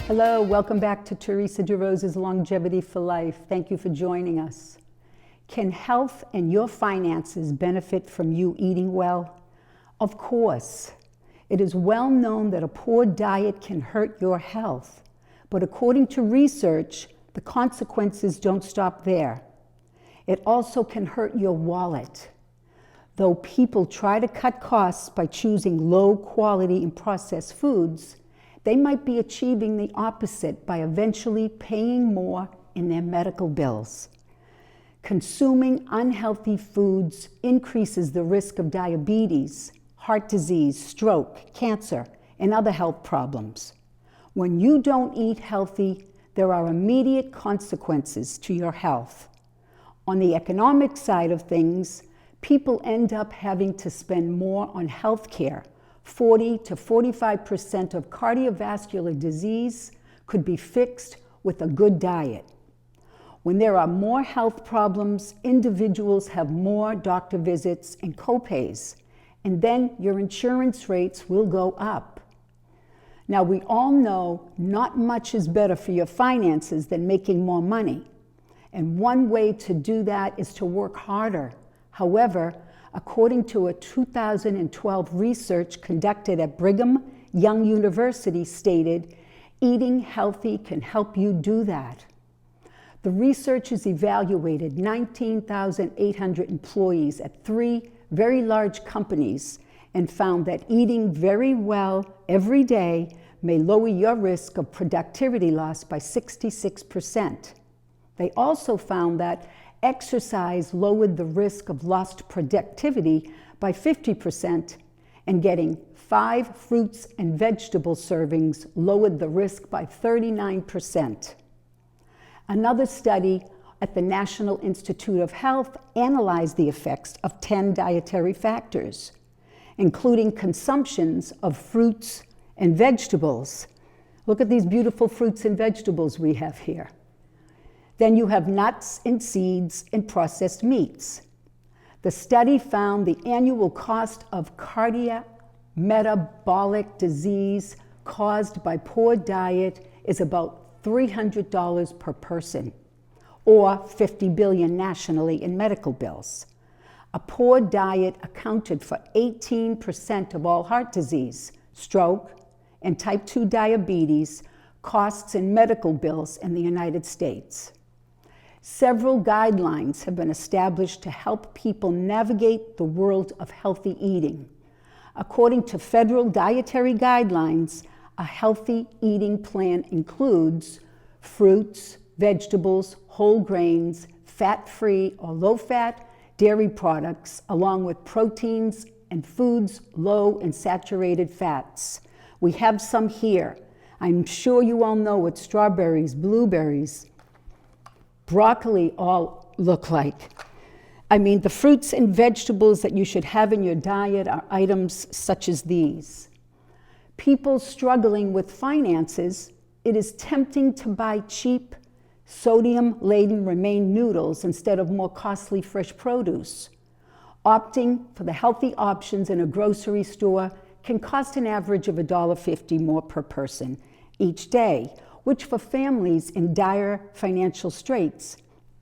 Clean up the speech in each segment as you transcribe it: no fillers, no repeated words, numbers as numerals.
Hello, welcome back to Teresa DeRosa's Longevity for Life. Thank you for joining us. Can health and your finances benefit from you eating well? Of course. It is well known that a poor diet can hurt your health, but according to research, the consequences don't stop there. It also can hurt your wallet. Though people try to cut costs by choosing low quality and processed foods, they might be achieving the opposite by eventually paying more in their medical bills. Consuming unhealthy foods increases the risk of diabetes, heart disease, stroke, cancer, and other health problems. When you don't eat healthy, there are immediate consequences to your health. On the economic side of things, people end up having to spend more on health care. 40 to 45% of cardiovascular disease could be fixed with a good diet. When there are more health problems, individuals have more doctor visits and copays, and then your insurance rates will go up. Now, we all know not much is better for your finances than making more money, and one way to do that is to work harder. However, according to a 2012 research conducted at Brigham Young University stated, eating healthy can help you do that. The researchers evaluated 19,800 employees at 3 very large companies and found that eating very well every day may lower your risk of productivity loss by 66%. They also found that exercise lowered the risk of lost productivity by 50%, and getting 5 fruits and vegetable servings lowered the risk by 39%. Another study at the National Institute of Health analyzed the effects of 10 dietary factors, including consumptions of fruits and vegetables. Look at these beautiful fruits and vegetables we have here. Then you have nuts and seeds and processed meats. The study found the annual cost of cardiometabolic disease caused by poor diet is about $300 per person, or $50 billion nationally in medical bills. A poor diet accounted for 18% of all heart disease, stroke, and type 2 diabetes costs in medical bills in the United States. Several guidelines have been established to help people navigate the world of healthy eating. According to federal dietary guidelines, a healthy eating plan includes fruits, vegetables, whole grains, fat-free or low-fat dairy products, along with proteins and foods low in saturated fats. We have some here. I'm sure you all know what strawberries, blueberries, broccoli all look like. I mean, the fruits and vegetables that you should have in your diet are items such as these. People struggling with finances, it is tempting to buy cheap, sodium-laden Remain noodles instead of more costly fresh produce. Opting for the healthy options in a grocery store can cost an average of $1.50 more per person each day, which for families in dire financial straits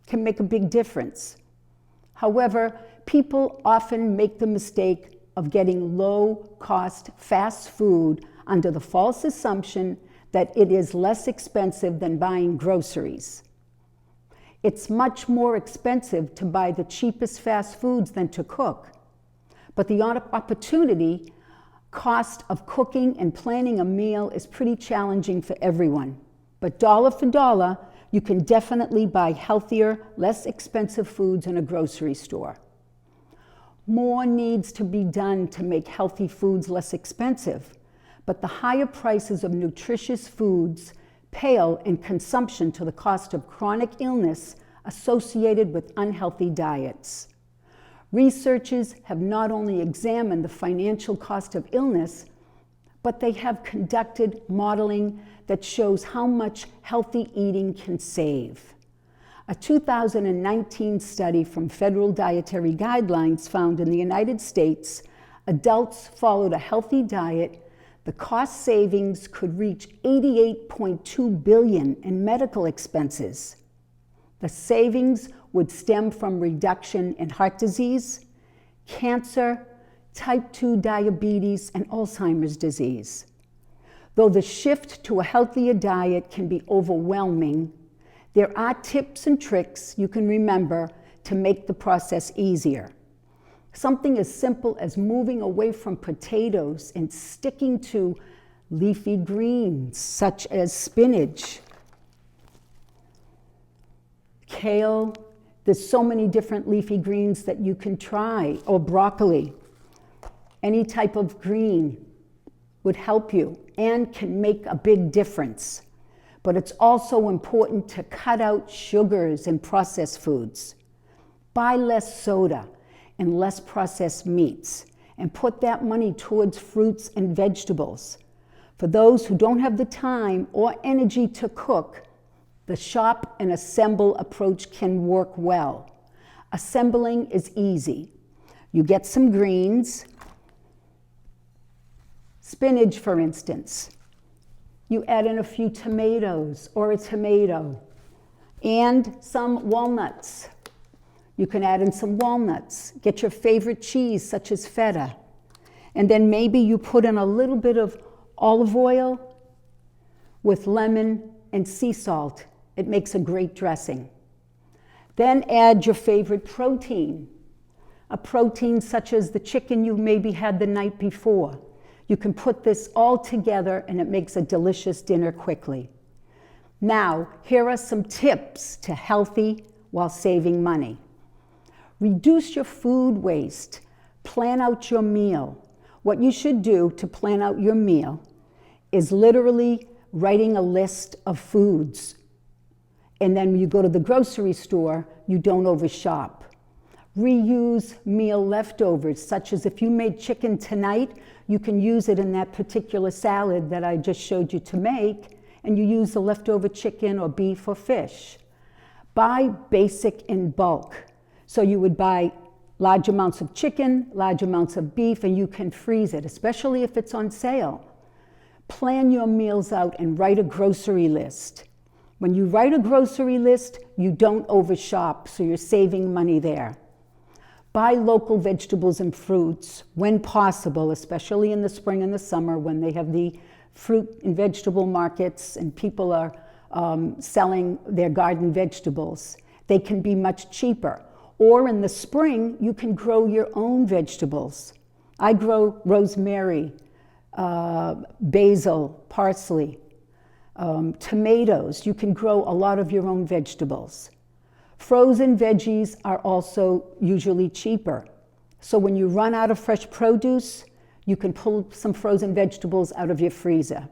can make a big difference. However, people often make the mistake of getting low-cost fast food under the false assumption that it is less expensive than buying groceries. It's much more expensive to buy the cheapest fast foods than to cook, but the opportunity cost of cooking and planning a meal is pretty challenging for everyone. But dollar for dollar, you can definitely buy healthier, less expensive foods in a grocery store. More needs to be done to make healthy foods less expensive, but the higher prices of nutritious foods pale in consumption to the cost of chronic illness associated with unhealthy diets. Researchers have not only examined the financial cost of illness, but they have conducted modeling that shows how much healthy eating can save. A 2019 study from Federal Dietary Guidelines found in the United States, adults followed a healthy diet The cost savings could reach $88.2 billion in medical expenses. The savings would stem from reduction in heart disease, cancer, type 2 diabetes, and Alzheimer's disease. Though the shift to a healthier diet can be overwhelming, there are tips and tricks you can remember to make the process easier. Something as simple as moving away from potatoes and sticking to leafy greens such as spinach, kale. There's so many different leafy greens that you can try, or broccoli. Any type of green would help you and can make a big difference. But it's also important to cut out sugars and processed foods. Buy less soda and less processed meats, and put that money towards fruits and vegetables. For those who don't have the time or energy to cook, the shop and assemble approach can work well. Assembling is easy. You get some greens, spinach for instance. You add in a few tomatoes or a tomato and some walnuts. You can add in some walnuts. Get your favorite cheese such as feta. And then maybe you put in a little bit of olive oil with lemon and sea salt. It makes a great dressing. Then add your favorite protein. A protein such as the chicken you maybe had the night before. You can put this all together and it makes a delicious dinner quickly. Now, here are some tips to healthy while saving money. Reduce your food waste. Plan out your meal. What you should do to plan out your meal is literally writing a list of foods. And then when you go to the grocery store, you don't overshop. Reuse meal leftovers, such as if you made chicken tonight, you can use it in that particular salad that I just showed you to make, and you use the leftover chicken or beef or fish. Buy basic in bulk. So you would buy large amounts of chicken, large amounts of beef, and you can freeze it, especially if it's on sale. Plan your meals out and write a grocery list. When you write a grocery list, you don't overshop, so you're saving money there. Buy local vegetables and fruits when possible, especially in the spring and the summer when they have the fruit and vegetable markets and people are selling their garden vegetables. They can be much cheaper. Or in the spring, you can grow your own vegetables. I grow rosemary, basil, parsley, tomatoes. You can grow a lot of your own vegetables. Frozen veggies are also usually cheaper. So when you run out of fresh produce, you can pull some frozen vegetables out of your freezer.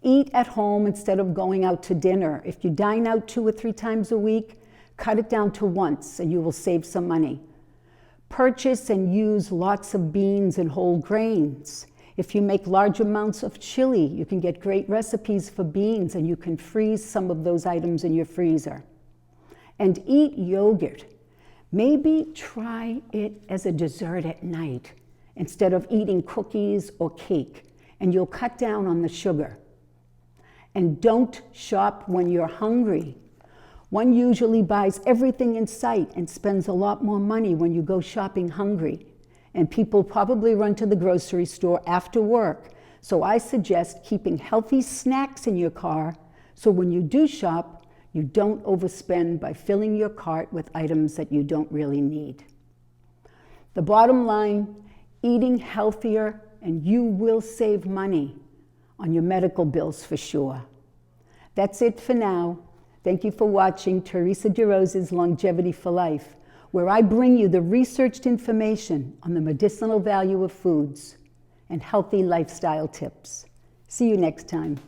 Eat at home instead of going out to dinner. If you dine out 2 or 3 times a week, cut it down to once and you will save some money. Purchase and use lots of beans and whole grains. If you make large amounts of chili, you can get great recipes for beans and you can freeze some of those items in your freezer. And eat yogurt. Maybe try it as a dessert at night instead of eating cookies or cake, and you'll cut down on the sugar. And don't shop when you're hungry. One usually buys everything in sight and spends a lot more money when you go shopping hungry. And people probably run to the grocery store after work. So I suggest keeping healthy snacks in your car so when you do shop, you don't overspend by filling your cart with items that you don't really need. The bottom line, eating healthier and you will save money on your medical bills for sure. That's it for now. Thank you for watching Teresa DeRosa's Longevity for Life, where I bring you the researched information on the medicinal value of foods and healthy lifestyle tips. See you next time.